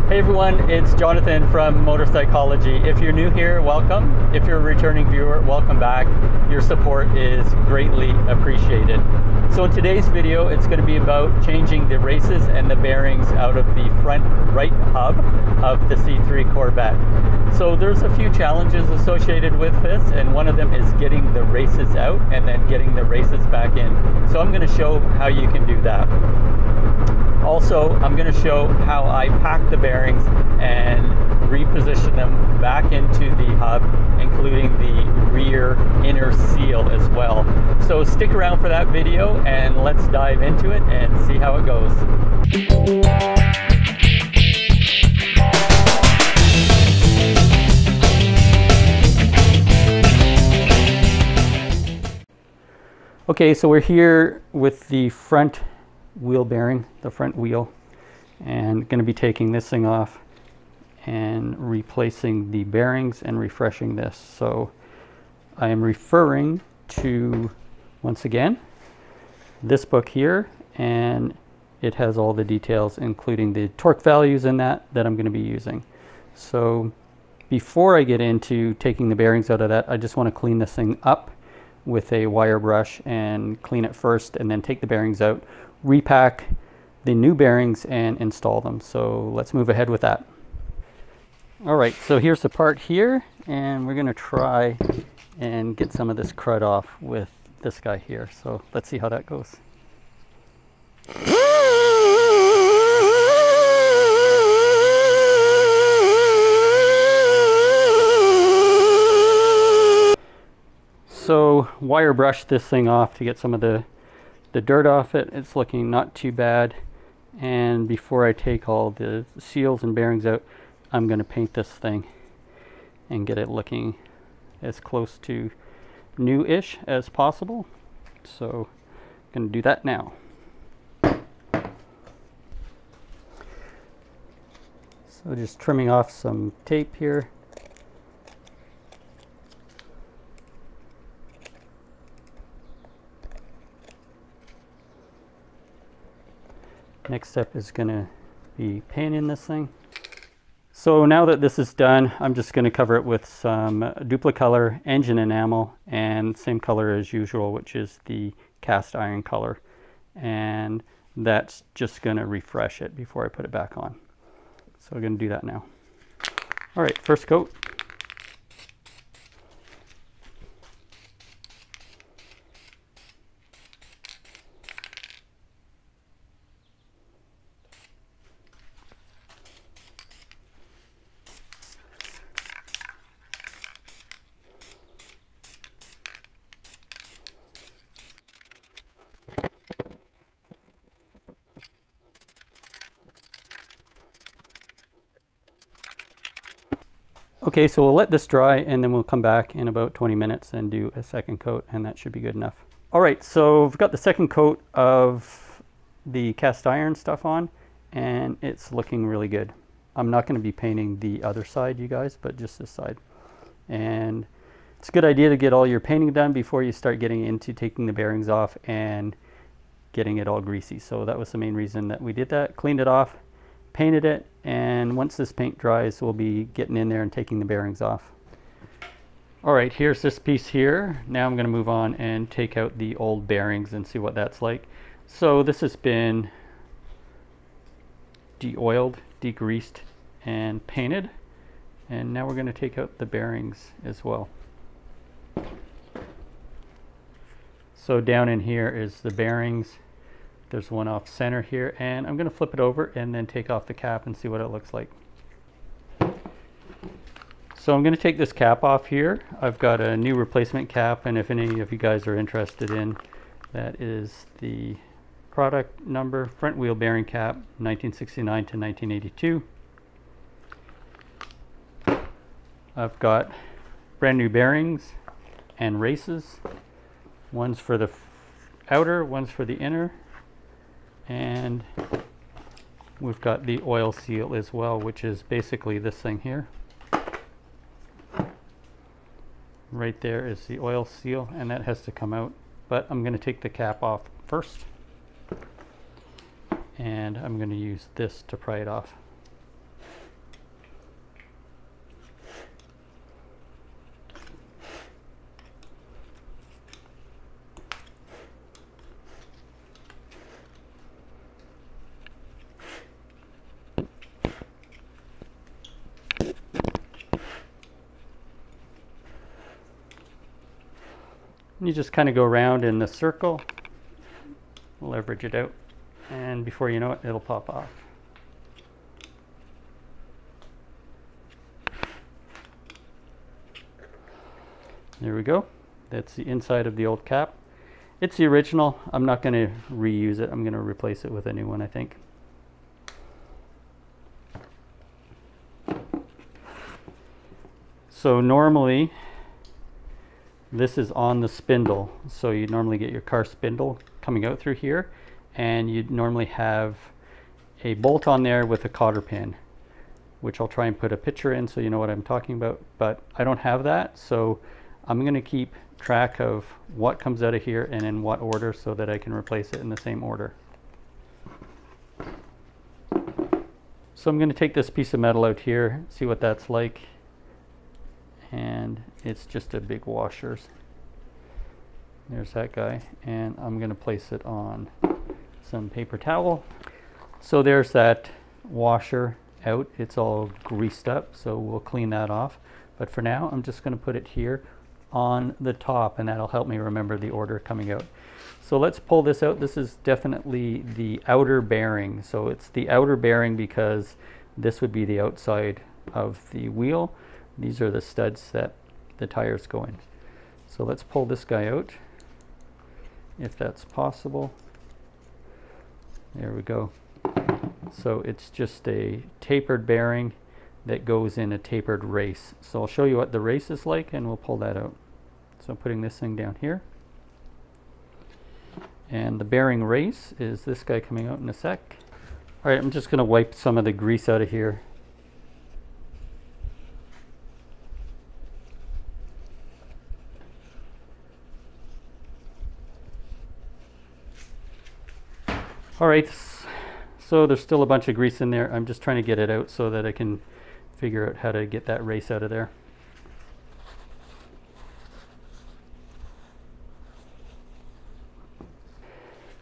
Hey everyone, it's Jonathan from Motor Psychology. If you're new here, welcome. If you're a returning viewer, welcome back. Your support is greatly appreciated. So in today's video, it's going to be about changing the races and the bearings out of the front right hub of the C3 Corvette. So there's a few challenges associated with this, and one of them is getting the races out and then getting the races back in. So I'm going to show how you can do that. Also, I'm going to show how I pack the bearings and reposition them back into the hub, including the rear inner seal as well. So stick around for that video and let's dive into it and see how it goes. Okay, so we're here with the front wheel bearing, the front wheel, and going to be taking this thing off and replacing the bearings and refreshing this. So I am referring to, once again, this book here, and it has all the details, including the torque values in that I'm going to be using. So before I get into taking the bearings out of that, I just want to clean this thing up with a wire brush and clean it first, and then take the bearings out, repack the new bearings and install them. So let's move ahead with that. All right, so here's the part here, and we're going to try and get some of this crud off with this guy here. So let's see how that goes. So wire brush this thing off to get some of the dirt off it. It's looking not too bad. And before I take all the seals and bearings out, I'm going to paint this thing and get it looking as close to new-ish as possible. So I'm going to do that now. So just trimming off some tape here. Next step is going to be painting this thing. So now that this is done, I'm just going to cover it with some Duplicolor engine enamel, and same color as usual, which is the cast iron color. And that's just going to refresh it before I put it back on. So we're going to do that now. All right, first coat. Okay, so we'll let this dry and then we'll come back in about 20 minutes and do a second coat, and that should be good enough. All right, so we've got the second coat of the cast iron stuff on, and it's looking really good. I'm not going to be painting the other side, you guys, but just this side. And it's a good idea to get all your painting done before you start getting into taking the bearings off and getting it all greasy. So that was the main reason that we did that. Cleaned it off, painted it, and once this paint dries, we'll be getting in there and taking the bearings off. All right, here's this piece here. Now I'm going to move on and take out the old bearings and see what that's like. So this has been de-oiled, degreased, and painted, and now we're going to take out the bearings as well. So down in here is the bearings. There's one off center here, and I'm going to flip it over and then take off the cap and see what it looks like. So I'm going to take this cap off here. I've got a new replacement cap, and if any of you guys are interested in, that is the product number, front wheel bearing cap, 1969 to 1982. I've got brand new bearings and races. One's for the outer, one's for the inner. And we've got the oil seal as well, which is basically this thing here. Right there is the oil seal, and that has to come out. But I'm going to take the cap off first. And I'm going to use this to pry it off. You just kind of go around in the circle, leverage it out, and before you know it, it'll pop off. There we go. That's the inside of the old cap. It's the original. I'm not going to reuse it. I'm going to replace it with a new one, I think. So normally this is on the spindle. So you normally get your car spindle coming out through here, and you'd normally have a bolt on there with a cotter pin, which I'll try and put a picture in so you know what I'm talking about, but I don't have that. So I'm going to keep track of what comes out of here and in what order so that I can replace it in the same order. So I'm going to take this piece of metal out here, see what that's like, and it's just a big washer. There's that guy, and I'm going to place it on some paper towel. So there's that washer out. It's all greased up, so we'll clean that off. But for now, I'm just going to put it here on the top, and that'll help me remember the order coming out. So let's pull this out. This is definitely the outer bearing. So it's the outer bearing because this would be the outside of the wheel. These are the studs that the tires go in. So let's pull this guy out, if that's possible. There we go. So it's just a tapered bearing that goes in a tapered race. So I'll show you what the race is like, and we'll pull that out. So I'm putting this thing down here. And the bearing race is this guy coming out in a sec. All right, I'm just going to wipe some of the grease out of here. All right, so there's still a bunch of grease in there. I'm just trying to get it out so that I can figure out how to get that race out of there.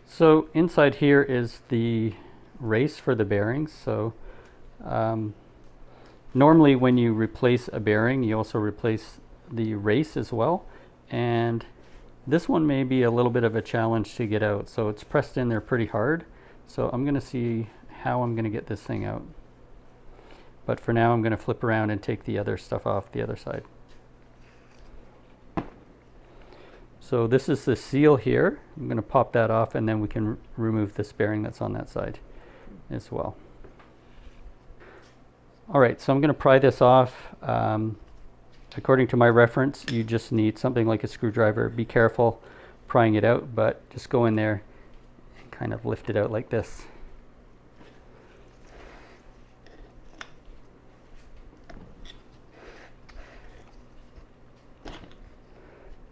So inside here is the race for the bearings. So normally when you replace a bearing, you also replace the race as well. And this one may be a little bit of a challenge to get out. So it's pressed in there pretty hard. So I'm going to see how I'm going to get this thing out. But for now, I'm going to flip around and take the other stuff off the other side. So this is the seal here. I'm going to pop that off, and then we can remove this bearing that's on that side as well. All right, so I'm going to pry this off. According to my reference, you just need something like a screwdriver. Be careful prying it out, but just go in there and kind of lift it out like this.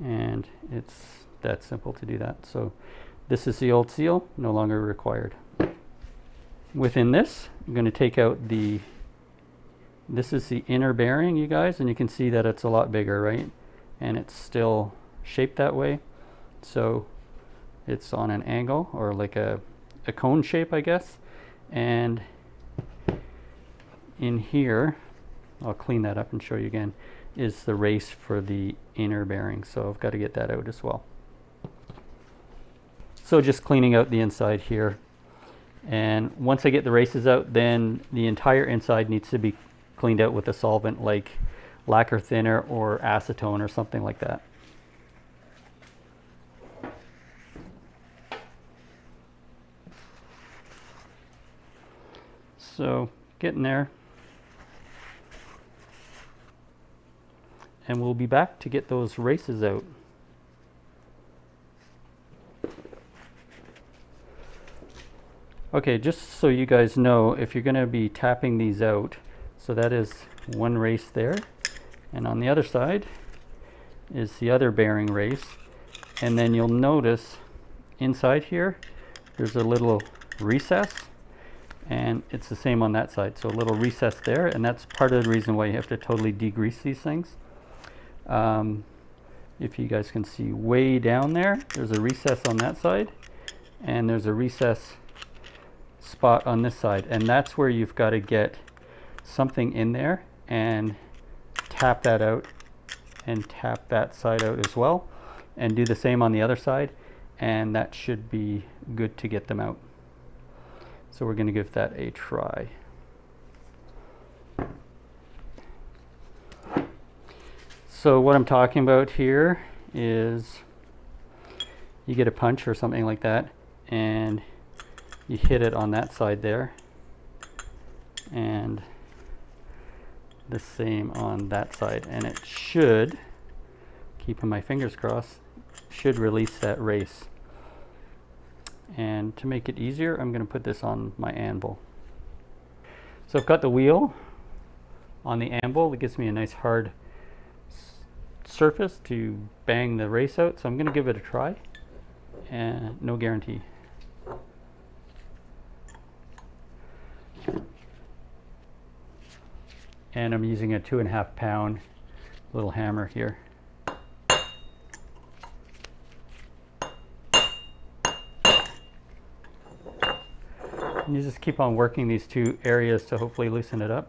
And it's that simple to do that. So this is the old seal, no longer required. Within this, I'm going to take out this is the inner bearing, you guys, and you can see that it's a lot bigger, right? And it's still shaped that way. So it's on an angle, or like a cone shape, I guess. And in here, I'll clean that up and show you again, is the race for the inner bearing. So I've got to get that out as well. So just cleaning out the inside here. And once I get the races out, then the entire inside needs to be cleaned out with a solvent like lacquer thinner or acetone or something like that. So getting there. And we'll be back to get those races out. Okay, just so you guys know, if you're going to be tapping these out, so that is one race there, and on the other side is the other bearing race, and then you'll notice inside here there's a little recess, and it's the same on that side, so a little recess there, and that's part of the reason why you have to totally degrease these things. If you guys can see way down there, there's a recess on that side, and there's a recess spot on this side, and that's where you've got to get something in there and tap that out and tap that side out as well. and do the same on the other side, and that should be good to get them out. So we're going to give that a try. So what I'm talking about here is you get a punch or something like that, and you hit it on that side there, and the same on that side, and it should, keeping my fingers crossed, should release that race. And to make it easier, I'm going to put this on my anvil. So I've got the wheel on the anvil. It gives me a nice hard surface to bang the race out, so I'm going to give it a try, and no guarantee. And I'm using a 2.5 pound little hammer here. And you just keep on working these two areas to hopefully loosen it up.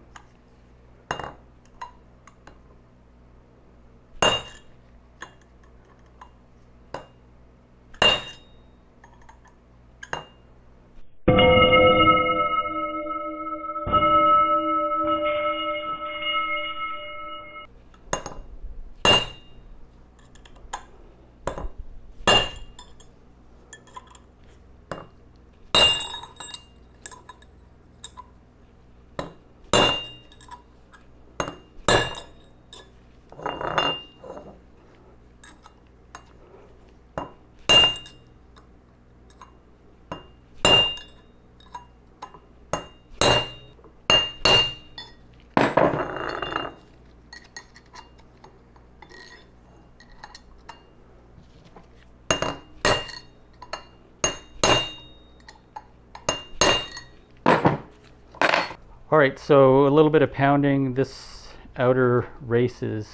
All right, so a little bit of pounding. This outer race is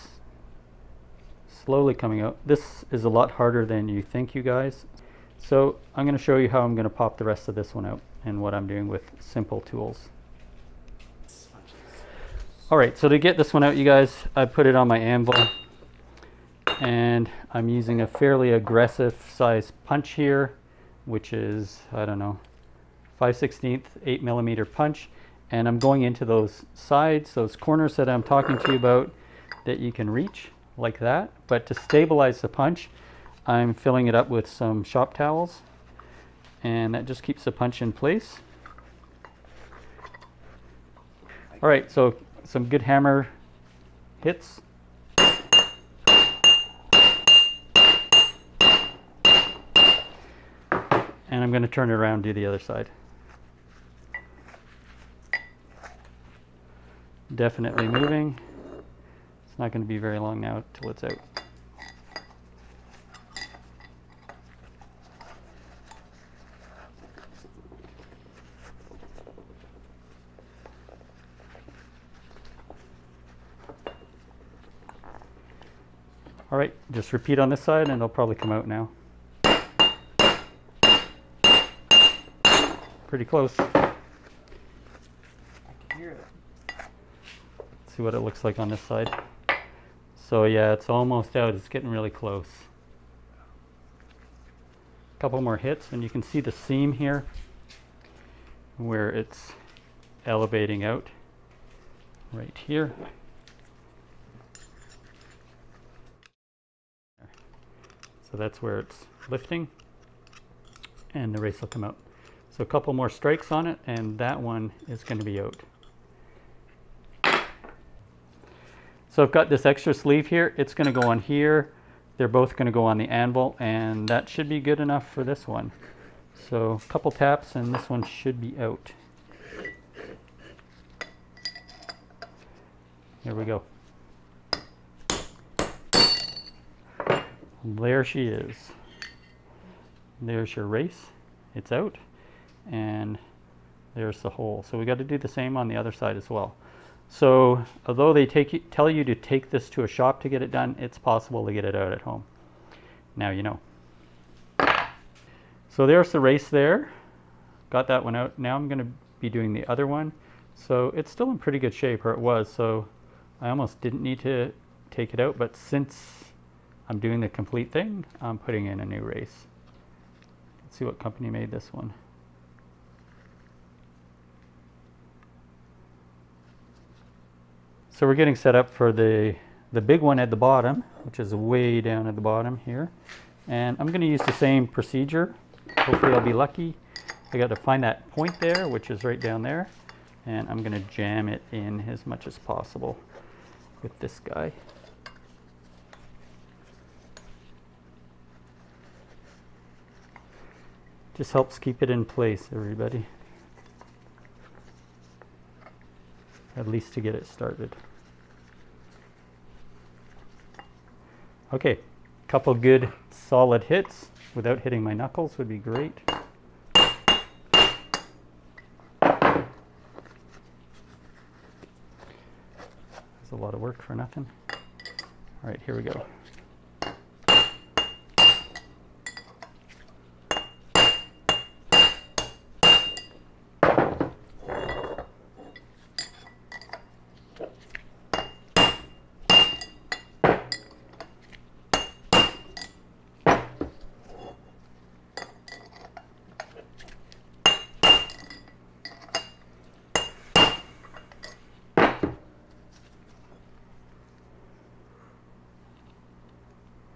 slowly coming out. This is a lot harder than you think, you guys. So I'm going to show you how I'm going to pop the rest of this one out and what I'm doing with simple tools. All right, so to get this one out, you guys, I put it on my anvil, and I'm using a fairly aggressive size punch here, which is, I don't know, 5/16 8mm punch. And I'm going into those sides, those corners that I'm talking to you about that you can reach like that. But to stabilize the punch, I'm filling it up with some shop towels, and that just keeps the punch in place. All right, so some good hammer hits. And I'm going to turn it around and do the other side. Definitely moving. It's not going to be very long now till it's out. All right, just repeat on this side and it'll probably come out now. Pretty close. I can hear it. See what it looks like on this side. So yeah, it's almost out. It's getting really close. A couple more hits and you can see the seam here where it's elevating out right here. So that's where it's lifting and the race will come out. So a couple more strikes on it and that one is going to be out. So I've got this extra sleeve here. It's going to go on here. They're both going to go on the anvil, and that should be good enough for this one. So a couple taps and this one should be out. Here we go. There she is. There's your race. It's out. And there's the hole. So we got to do the same on the other side as well. So although they tell you to take this to a shop to get it done, it's possible to get it out at home. Now you know. So there's the race there. Got that one out. Now I'm going to be doing the other one. So it's still in pretty good shape, or it was. So I almost didn't need to take it out. But since I'm doing the complete thing. I'm putting in a new race. Let's see what company made this one. So we're getting set up for the big one at the bottom, which is way down at the bottom here. And I'm going to use the same procedure. Hopefully I'll be lucky. I got to find that point there, which is right down there. And I'm going to jam it in as much as possible with this guy. Just helps keep it in place, everybody. At least to get it started. Okay, a couple good solid hits without hitting my knuckles would be great. That's a lot of work for nothing. All right, here we go.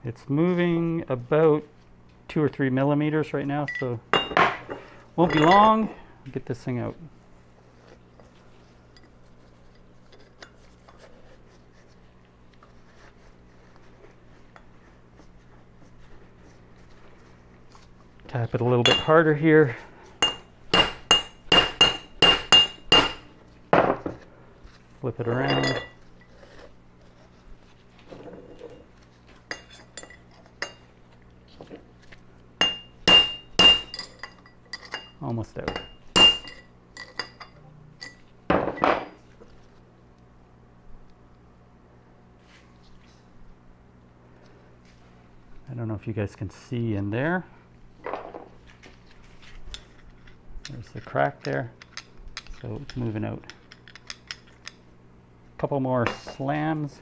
It's moving about 2 or 3 millimeters right now, so won't be long. I'll get this thing out. Tap it a little bit harder here. Flip it around. Almost out. I don't know if you guys can see in there. There's the crack there, so it's moving out. A couple more slams.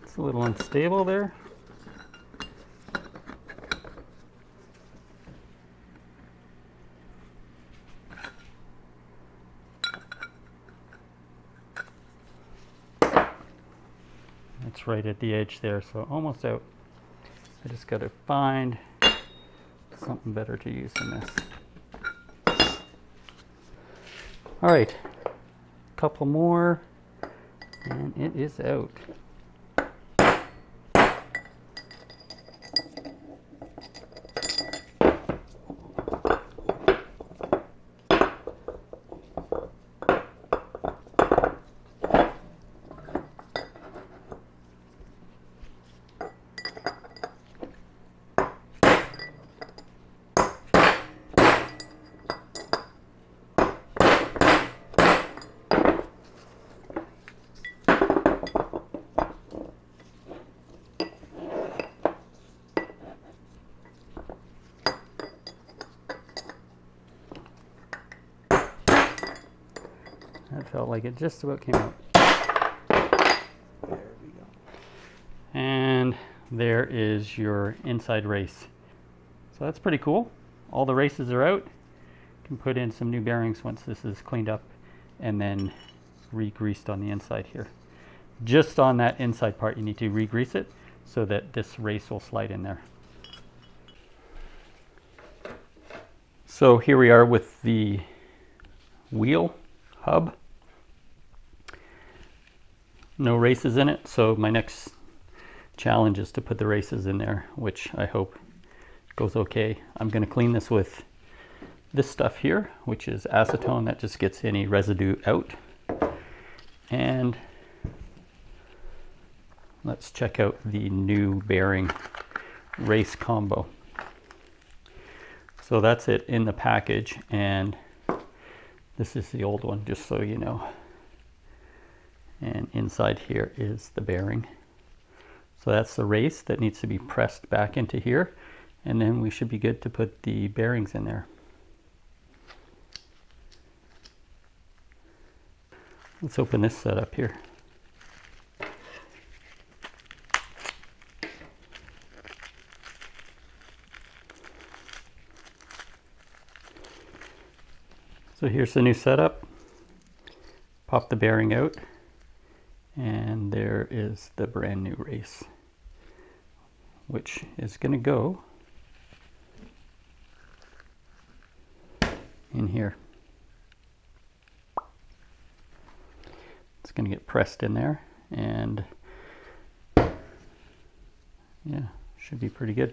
It's a little unstable there. It's right at the edge there, so almost out. I just got to find something better to use than this. All right, a couple more, and it is out. That felt like it just about came out. There we go. And there is your inside race. So that's pretty cool. All the races are out. You can put in some new bearings once this is cleaned up and then re-greased on the inside here. Just on that inside part you need to re-grease it so that this race will slide in there. So here we are with the wheel hub. No races in it, so my next challenge is to put the races in there, which I hope goes okay. I'm going to clean this with this stuff here, which is acetone. That just gets any residue out. And let's check out the new bearing race combo. So that's it in the package, and this is the old one, just so you know. And inside here is the bearing. So that's the race that needs to be pressed back into here, and then we should be good to put the bearings in there. Let's open this setup here. So here's the new setup. Pop the bearing out, and there is the brand new race, which is going to go in here. It's going to get pressed in there, and yeah, should be pretty good.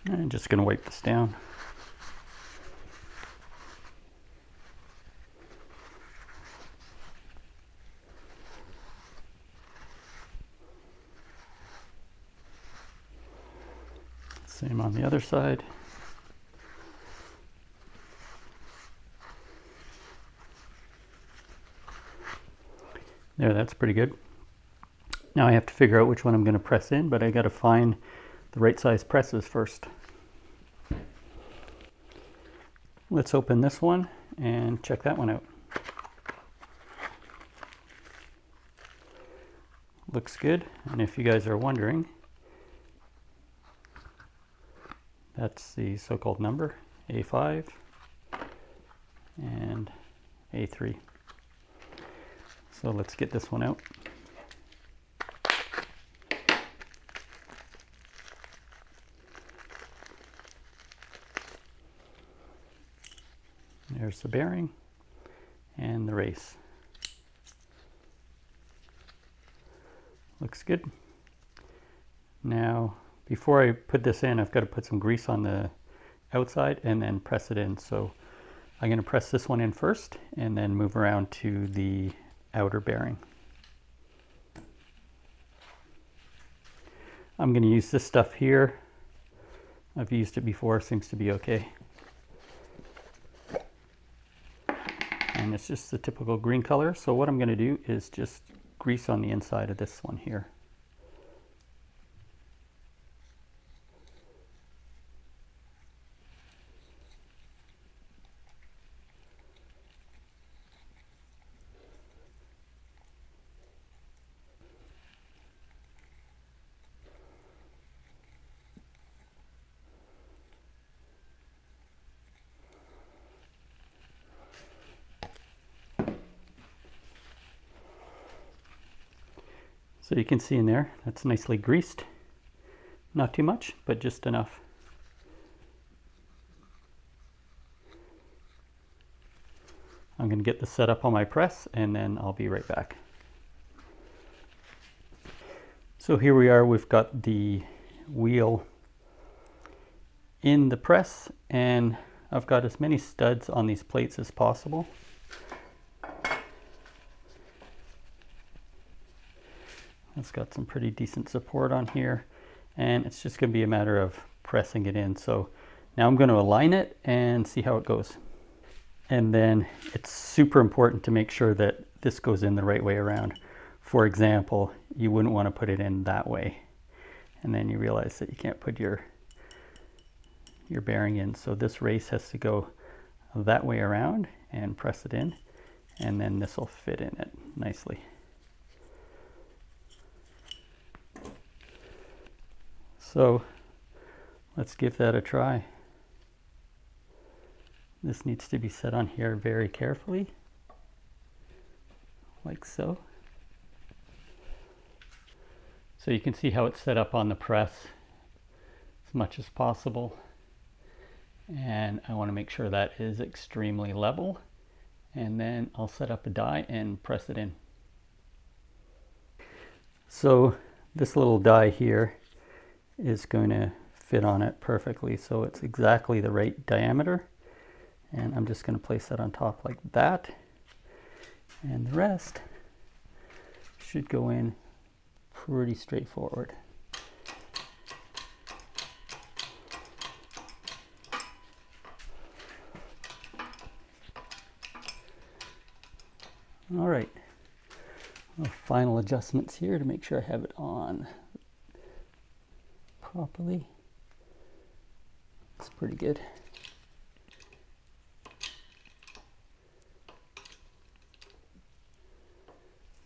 I'm just going to wipe this down. Same on the other side. There, that's pretty good. Now I have to figure out which one I'm going to press in, but I got to find the right size presses first. Let's open this one and check that one out. Looks good, and if you guys are wondering, that's the so-called number, A5 and A3. So let's get this one out. There's the bearing and the race. Looks good. Now, before I put this in, I've got to put some grease on the outside and then press it in. So I'm going to press this one in first and then move around to the outer bearing. I'm going to use this stuff here. I've used it before, seems to be okay. And it's just the typical green color. So what I'm going to do is just grease on the inside of this one here. So you can see in there, that's nicely greased. Not too much, but just enough. I'm going to get this set up on my press and then I'll be right back. So here we are, we've got the wheel in the press, and I've got as many studs on these plates as possible. It's got some pretty decent support on here, and it's just going to be a matter of pressing it in. So now I'm going to align it and see how it goes. And then it's super important to make sure that this goes in the right way around. For example, you wouldn't want to put it in that way, and then you realize that you can't put your bearing in. So this race has to go that way around and press it in, and then this will fit in it nicely. So let's give that a try. This needs to be set on here very carefully. like so. So you can see how it's set up on the press as much as possible. And I want to make sure that is extremely level. And then I'll set up a die and press it in. So this little die here is going to fit on it perfectly. So it's exactly the right diameter. And I'm just going to place that on top like that. And the rest should go in pretty straightforward. All right, final adjustments here to make sure I have it on properly. It's pretty good.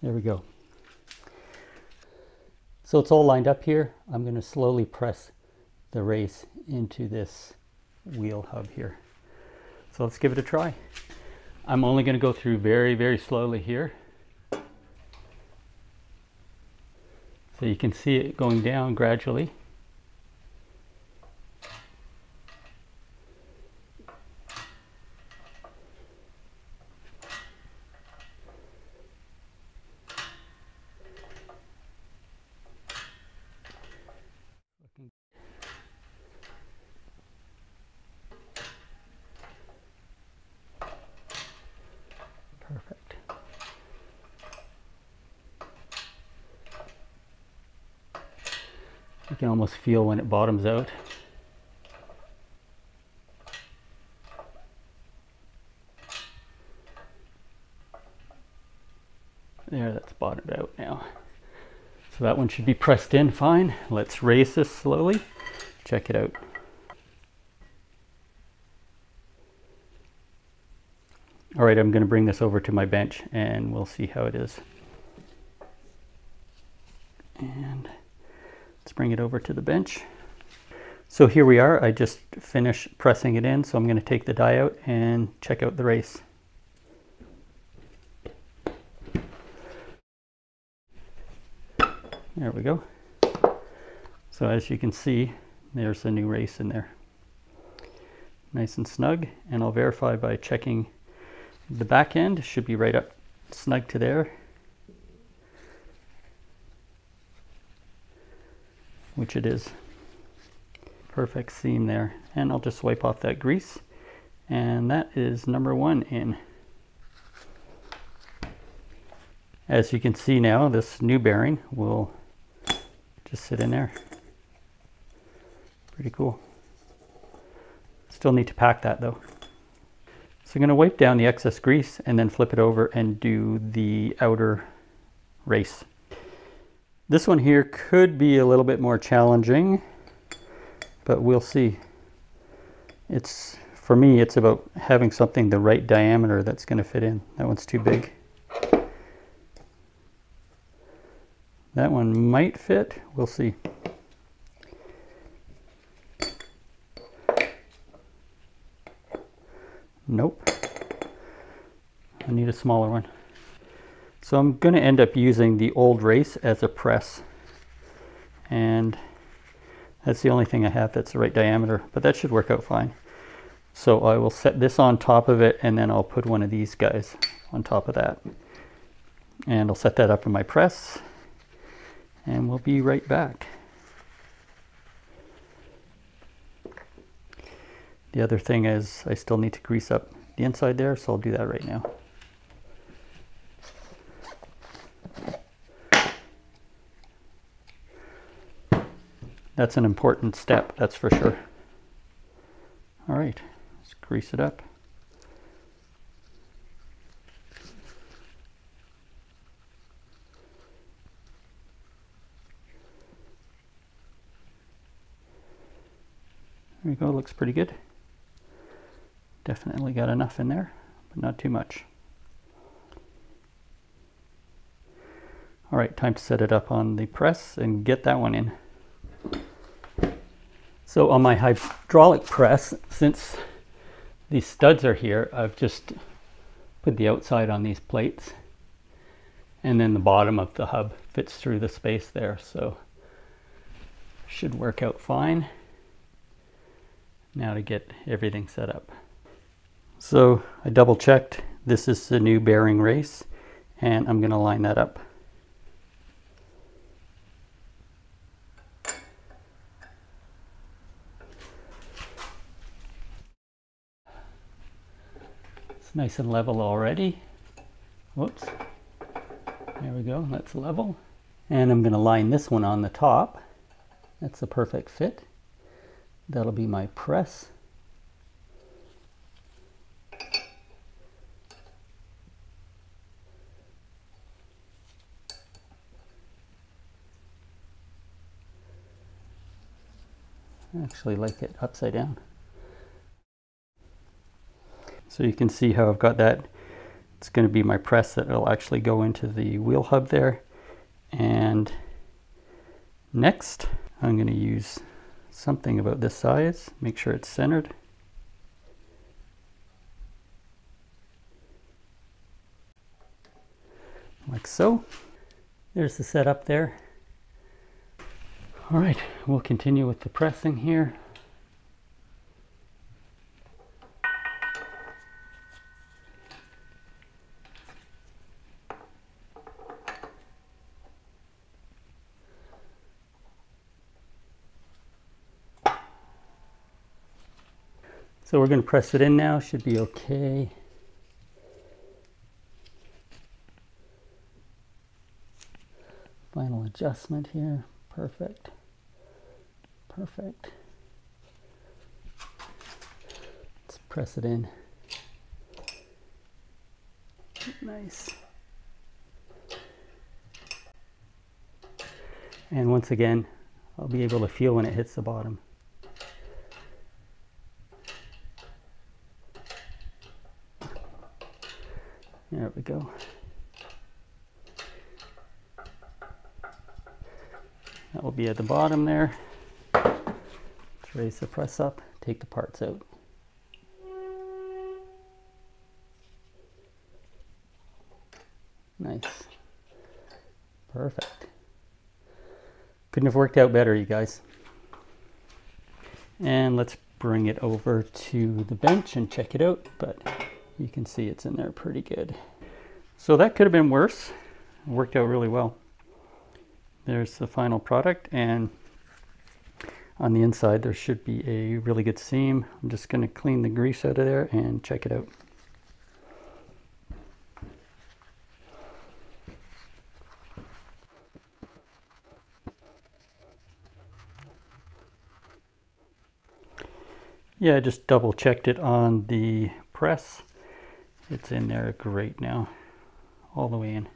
There we go. So it's all lined up here. I'm going to slowly press the race into this wheel hub here. So let's give it a try. I'm only going to go through very, very slowly here. So you can see it going down gradually. Perfect. You can almost feel when it bottoms out. There, that's bottomed out now. So that one should be pressed in fine. Let's raise this slowly. Check it out. All right, I'm going to bring this over to my bench and we'll see how it is. And let's bring it over to the bench. So here we are. I just finished pressing it in, so I'm going to take the die out and check out the race. There we go. So as you can see, there's a new race in there. Nice and snug, and I'll verify by checking the back end. Should be right up snug to there, which it is. Perfect seam there. And I'll just wipe off that grease, and that is number one in. As you can see now, this new bearing will just sit in there. Pretty cool. Still need to pack that though. So I'm going to wipe down the excess grease and then flip it over and do the outer race. This one here could be a little bit more challenging, but we'll see. For me, it's about having something the right diameter that's going to fit in. That one's too big. That one might fit. We'll see. Nope. I need a smaller one. So I'm going to end up using the old race as a press. And that's the only thing I have that's the right diameter, but that should work out fine. So I will set this on top of it, and then I'll put one of these guys on top of that. And I'll set that up in my press, and we'll be right back. The other thing is I still need to grease up the inside there, so I'll do that right now. That's an important step, that's for sure. All right, let's grease it up. There we go, looks pretty good. Definitely got enough in there, but not too much. All right, time to set it up on the press and get that one in. So on my hydraulic press, since these studs are here, I've just put the outside on these plates. And then the bottom of the hub fits through the space there, so should work out fine. Now to get everything set up. So I double checked, this is the new bearing race, and I'm going to line that up. It's nice and level already. Whoops. There we go, that's level. And I'm going to line this one on the top. That's a perfect fit. That'll be my press. I actually like it upside down. So you can see how I've got that. It's going to be my press that will actually go into the wheel hub there. And next, I'm going to use something about this size, make sure it's centered. Like so. There's the setup there. All right, we'll continue with the pressing here. So we're going to press it in now, should be okay. Final adjustment here, perfect. Perfect. Let's press it in. Nice. And once again, I'll be able to feel when it hits the bottom. There we go. That will be at the bottom there. Let's raise the press up, take the parts out. Nice. Perfect. Couldn't have worked out better, you guys. And let's bring it over to the bench and check it out, but you can see it's in there pretty good. So that could have been worse. It worked out really well. There's the final product, and on the inside there should be a really good seam. I'm just going to clean the grease out of there and check it out. Yeah, I just double checked it on the press. It's in there great now, all the way in.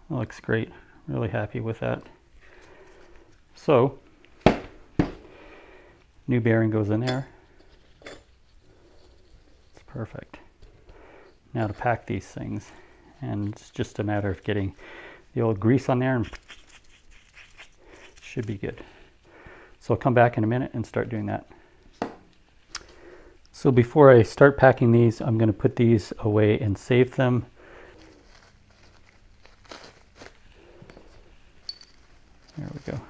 That looks great. Really happy with that. So, new bearing goes in there. It's perfect. Now to pack these things, and it's just a matter of getting the old grease on there, and should be good. So I'll come back in a minute and start doing that. So before I start packing these, I'm going to put these away and save them. There we go.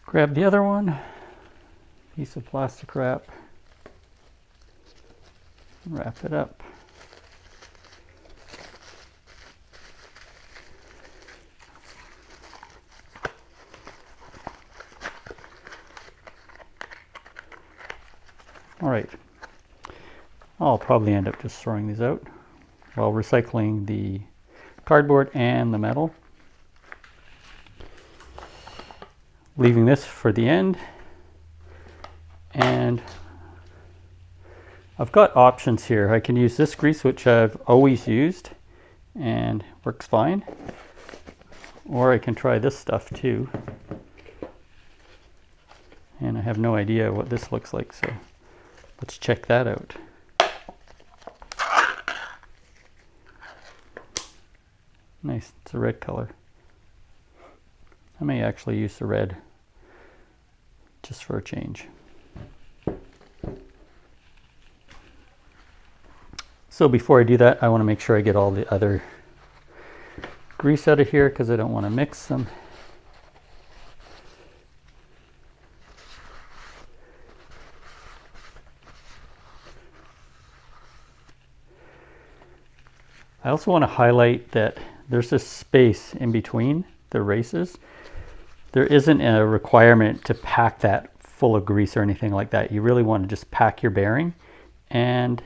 Grab the other one, piece of plastic wrap, wrap it up. All right, I'll probably end up just throwing these out while recycling the cardboard and the metal. Leaving this for the end. And I've got options here. I can use this grease, which I've always used, and works fine. Or I can try this stuff too. And I have no idea what this looks like, so let's check that out. Nice, it's a red color. I may actually use the red just for a change. So before I do that, I want to make sure I get all the other grease out of here because I don't want to mix them. I also want to highlight that there's this space in between the races. There isn't a requirement to pack that full of grease or anything like that. You really want to just pack your bearing and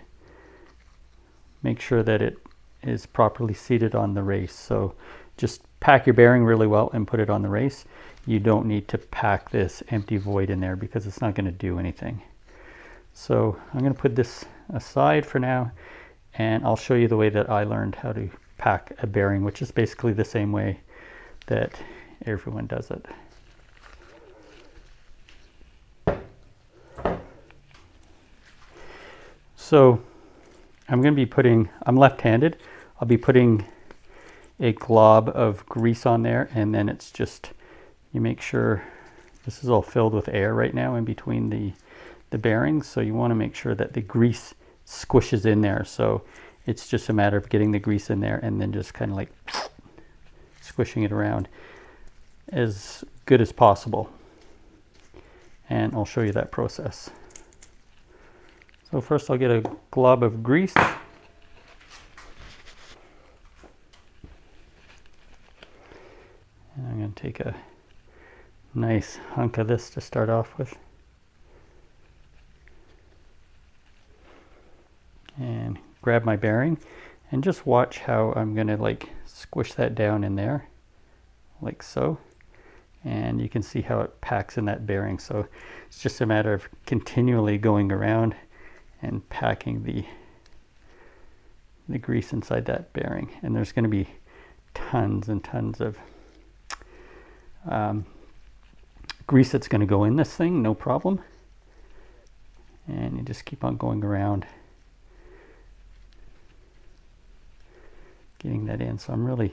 make sure that it is properly seated on the race. So just pack your bearing really well and put it on the race. You don't need to pack this empty void in there because it's not going to do anything. So I'm going to put this aside for now, and I'll show you the way that I learned how to pack a bearing, which is basically the same way that everyone does it. So I'm going to be putting, I'm left-handed, I'll be putting a glob of grease on there, and then it's just, you make sure this is all filled with air right now in between the bearings, so you want to make sure that the grease squishes in there. So it's just a matter of getting the grease in there and then just kind of like squishing it around as good as possible. And I'll show you that process. So first I'll get a glob of grease. And I'm going to take a nice hunk of this to start off with. And grab my bearing and just watch how I'm going to like squish that down in there like so. And you can see how it packs in that bearing. So it's just a matter of continually going around and packing the grease inside that bearing. And there's going to be tons and tons of grease that's going to go in this thing, no problem. And you just keep on going around, getting that in. So I'm really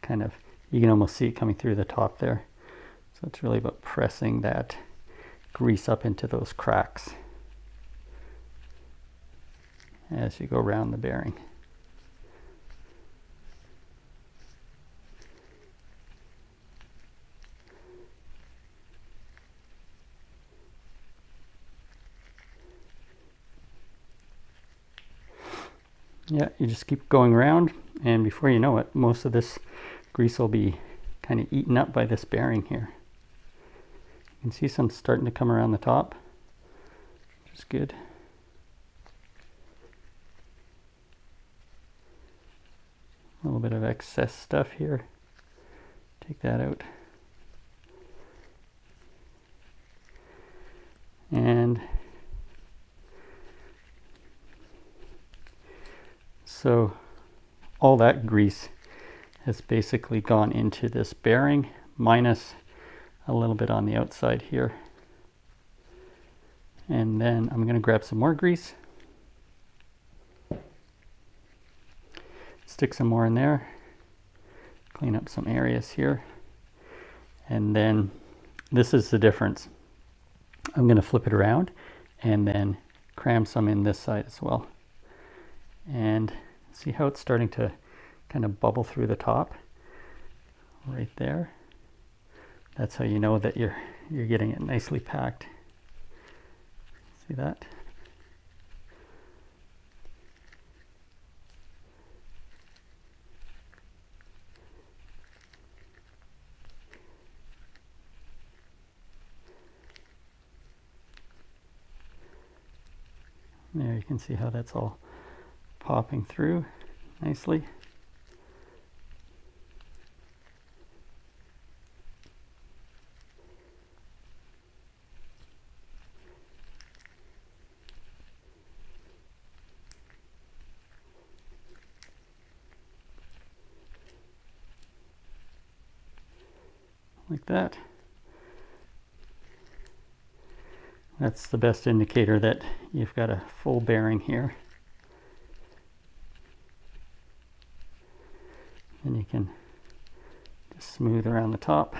kind of, you can almost see it coming through the top there. So it's really about pressing that grease up into those cracks as you go around the bearing. Yeah, you just keep going around, and before you know it, most of this grease will be kind of eaten up by this bearing here. You can see some starting to come around the top, which is good. A little bit of excess stuff here. Take that out. And so all that grease has basically gone into this bearing, minus a little bit on the outside here. And then I'm going to grab some more grease, stick some more in there, clean up some areas here, and then this is the difference. I'm going to flip it around and then cram some in this side as well. And see how it's starting to kind of bubble through the top right there. That's how you know that you're getting it nicely packed. See that? There, you can see how that's all popping through nicely. like that. That's the best indicator that you've got a full bearing here. And you can just smooth around the top.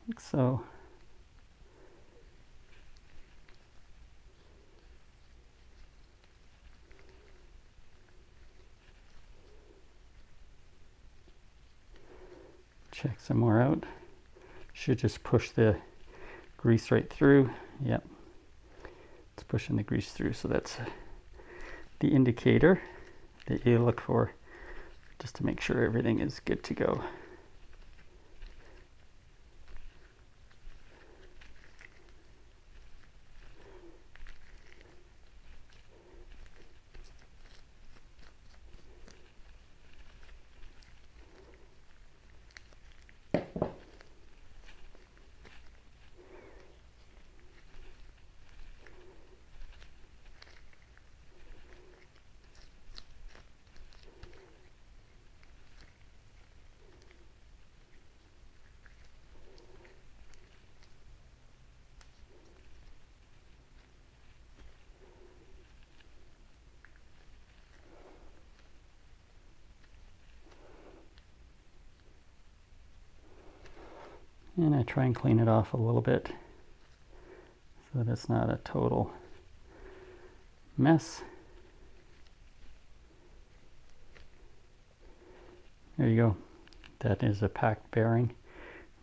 Like so. Check some more out. Should just push the grease right through. Yep. It's pushing the grease through, so that's the indicator that you look for just to make sure everything is good to go. And I try and clean it off a little bit so that it's not a total mess. There you go. That is a packed bearing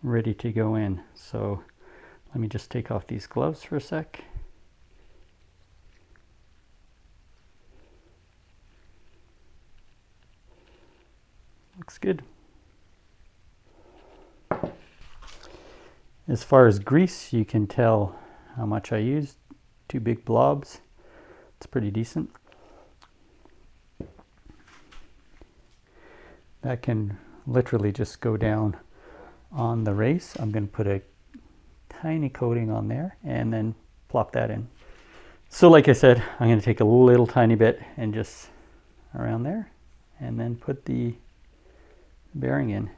ready to go in. So let me just take off these gloves for a sec. Looks good. As far as grease, you can tell how much I used. 2 big blobs. It's pretty decent. That can literally just go down on the race. I'm going to put a tiny coating on there and then plop that in. So like I said, I'm going to take a little tiny bit and just around there and then put the bearing in.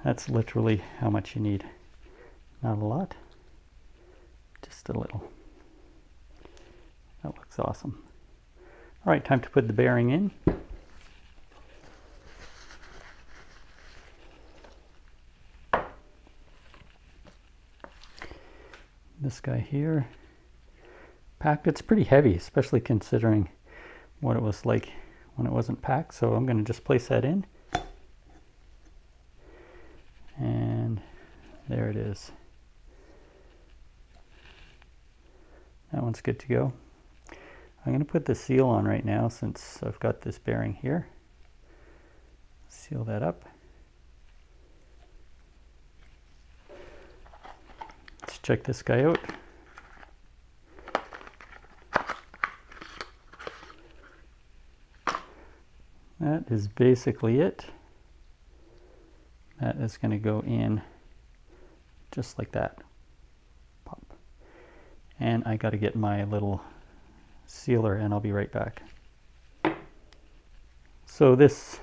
That's literally how much you need. Not a lot, just a little. That looks awesome. All right, time to put the bearing in. This guy here, packed. It's pretty heavy, especially considering what it was like when it wasn't packed. So I'm going to just place that in. And there it is. That one's good to go. I'm going to put the seal on right now since I've got this bearing here. Seal that up. Let's check this guy out. That is basically it. That is going to go in just like that. Pop. And I got to get my little sealer and I'll be right back. So this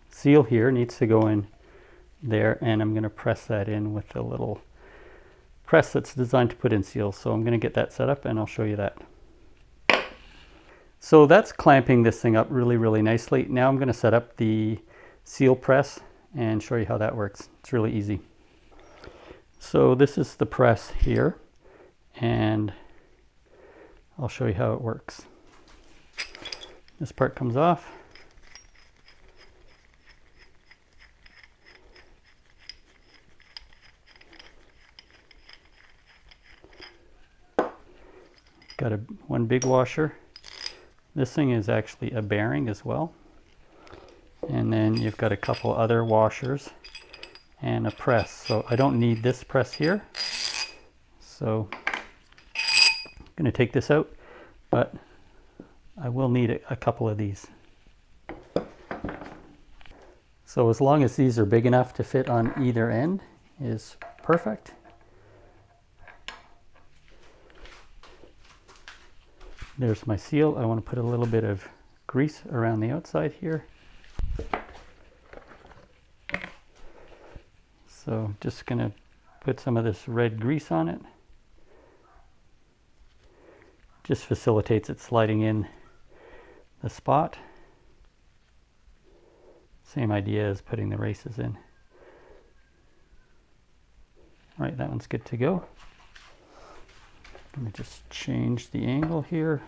seal here needs to go in there and I'm going to press that in with a little press that's designed to put in seals. So I'm going to get that set up and I'll show you that. So that's clamping this thing up really, really nicely. Now I'm going to set up the seal press and show you how that works. It's really easy. So this is the press here and I'll show you how it works. This part comes off. Got one big washer. This thing is actually a bearing as well. And then you've got a couple other washers and a press. So I don't need this press here. So I'm going to take this out, but I will need a couple of these. So as long as these are big enough to fit on either end is perfect. There's my seal. I want to put a little bit of grease around the outside here. So just going to put some of this red grease on it. Just facilitates it sliding in the spot. Same idea as putting the races in. All right, that one's good to go. Let me just change the angle here.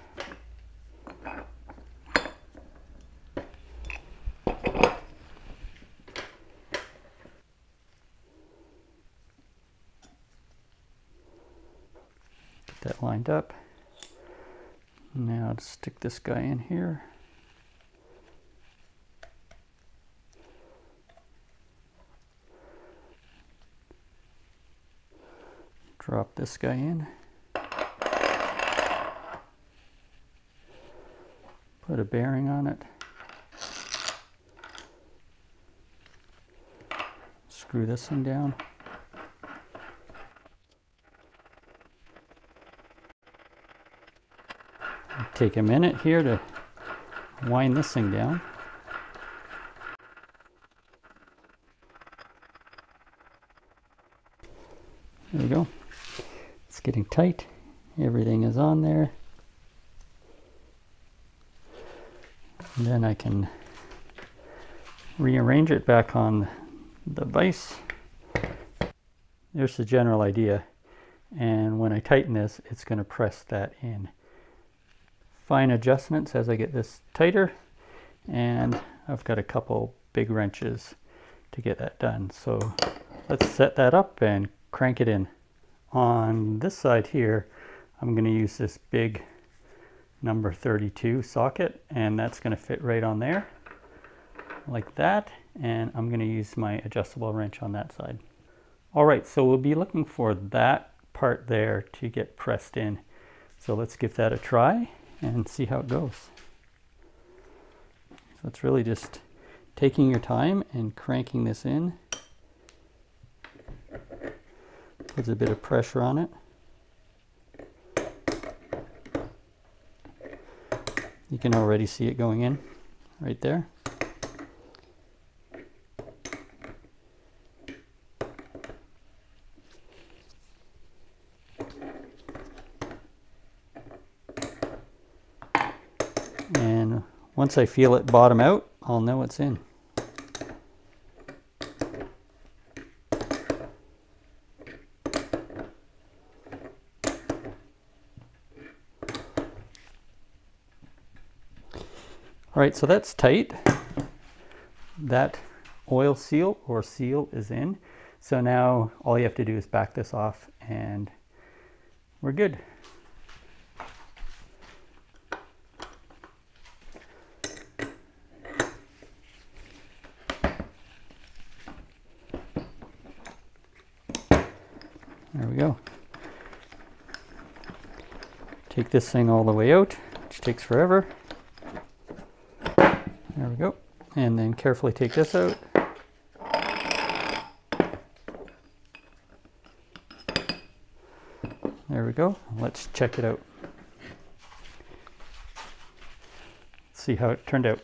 Get that lined up. Now to stick this guy in here. Drop this guy in. Put a bearing on it. Screw this one down. Take a minute here to wind this thing down. There we go. It's getting tight. Everything is on there. And then I can rearrange it back on the vise. There's the general idea. And when I tighten this, it's going to press that in. Fine adjustments as I get this tighter. And I've got a couple big wrenches to get that done. So let's set that up and crank it in. On this side here, I'm going to use this big number 32 socket, and that's going to fit right on there like that, and I'm going to use my adjustable wrench on that side. All right, so we'll be looking for that part there to get pressed in. So let's give that a try and see how it goes. So it's really just taking your time and cranking this in. Puts a bit of pressure on it. You can already see it going in right there. And once I feel it bottom out, I'll know it's in. All right, so that's tight. That oil seal or seal is in. So now all you have to do is back this off and we're good. There we go. Take this thing all the way out, which takes forever. There we go. And then carefully take this out. There we go. Let's check it out. See how it turned out.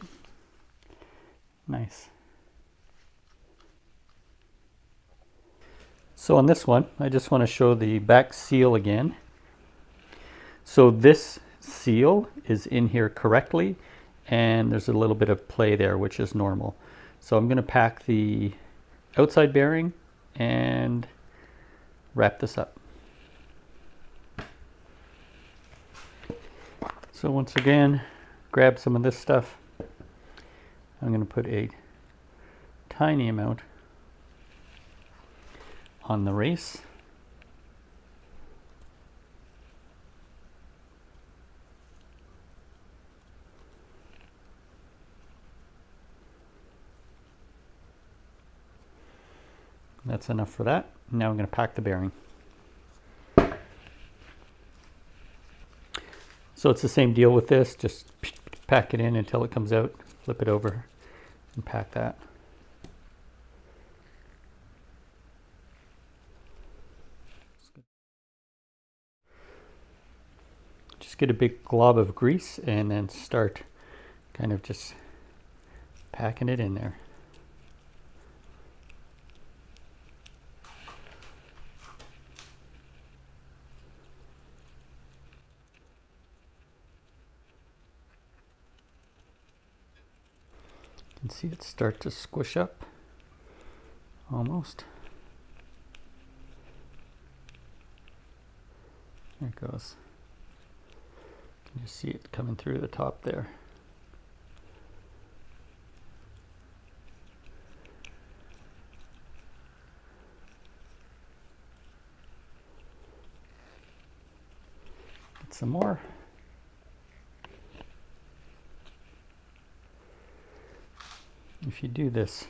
Nice. So on this one, I just want to show the back seal again. So this seal is in here correctly, and there's a little bit of play there, which is normal. So I'm going to pack the outside bearing and wrap this up. So once again, grab some of this stuff. I'm going to put a tiny amount on the race. That's enough for that. Now I'm going to pack the bearing. So it's the same deal with this, just pack it in until it comes out, flip it over and pack that. Just get a big glob of grease and then start kind of just packing it in there. You can see it start to squish up almost. There it goes. You can just see it coming through the top there. Get some more. If you do this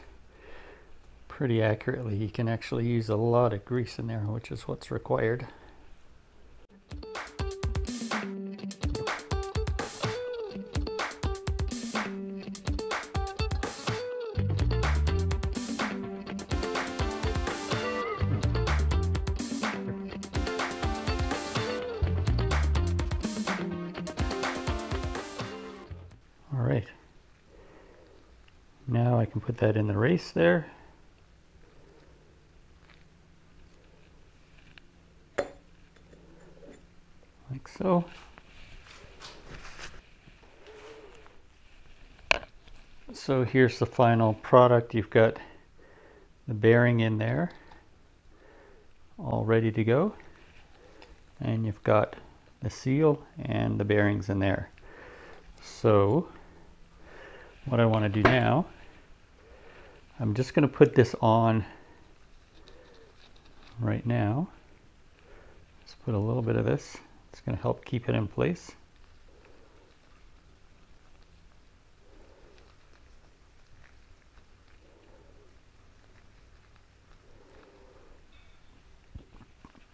pretty accurately, you can actually use a lot of grease in there, which is what's required. All right. Now I can put that in the race there. Like so. So here's the final product. You've got the bearing in there, all ready to go. And you've got the seal and the bearings in there. So what I want to do now, I'm just going to put this on right now. Let's put a little bit of this. It's going to help keep it in place.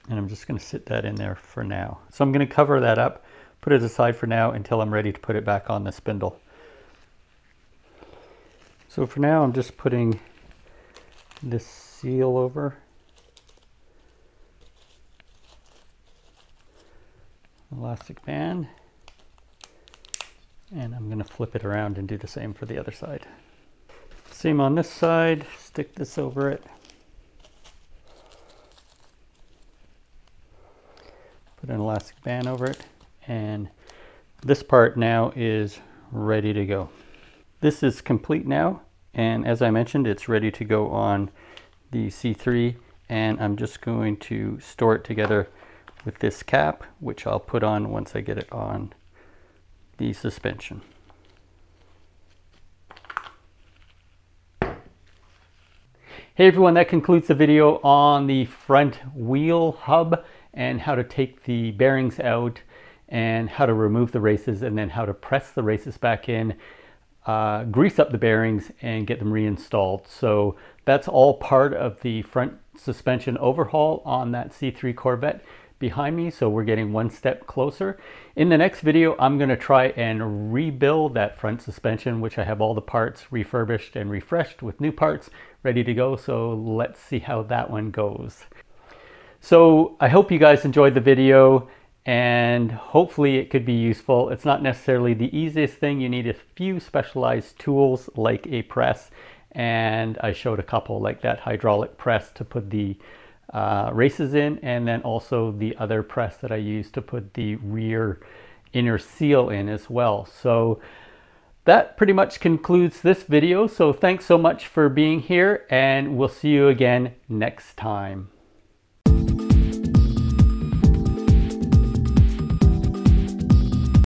And I'm just going to sit that in there for now. So I'm going to cover that up, put it aside for now until I'm ready to put it back on the spindle. So for now, I'm just putting this seal over. Elastic band. And I'm going to flip it around and do the same for the other side. Same on this side, stick this over it. Put an elastic band over it. And this part now is ready to go. This is complete now, and as I mentioned, it's ready to go on the C3, and I'm just going to store it together with this cap, which I'll put on once I get it on the suspension. Hey everyone, that concludes the video on the front wheel hub and how to take the bearings out and how to remove the races and then how to press the races back in. Grease up the bearings and get them reinstalled. So that's all part of the front suspension overhaul on that C3 Corvette behind me. So we're getting one step closer. In the next video, I'm going to try and rebuild that front suspension, which I have all the parts refurbished and refreshed with new parts ready to go. So let's see how that one goes. So I hope you guys enjoyed the video, and hopefully it could be useful. It's not necessarily the easiest thing. You need a few specialized tools like a press, and I showed a couple like that hydraulic press to put the races in, and then also the other press that I use to put the rear inner seal in as well. So that pretty much concludes this video. So thanks so much for being here, and we'll see you again next time.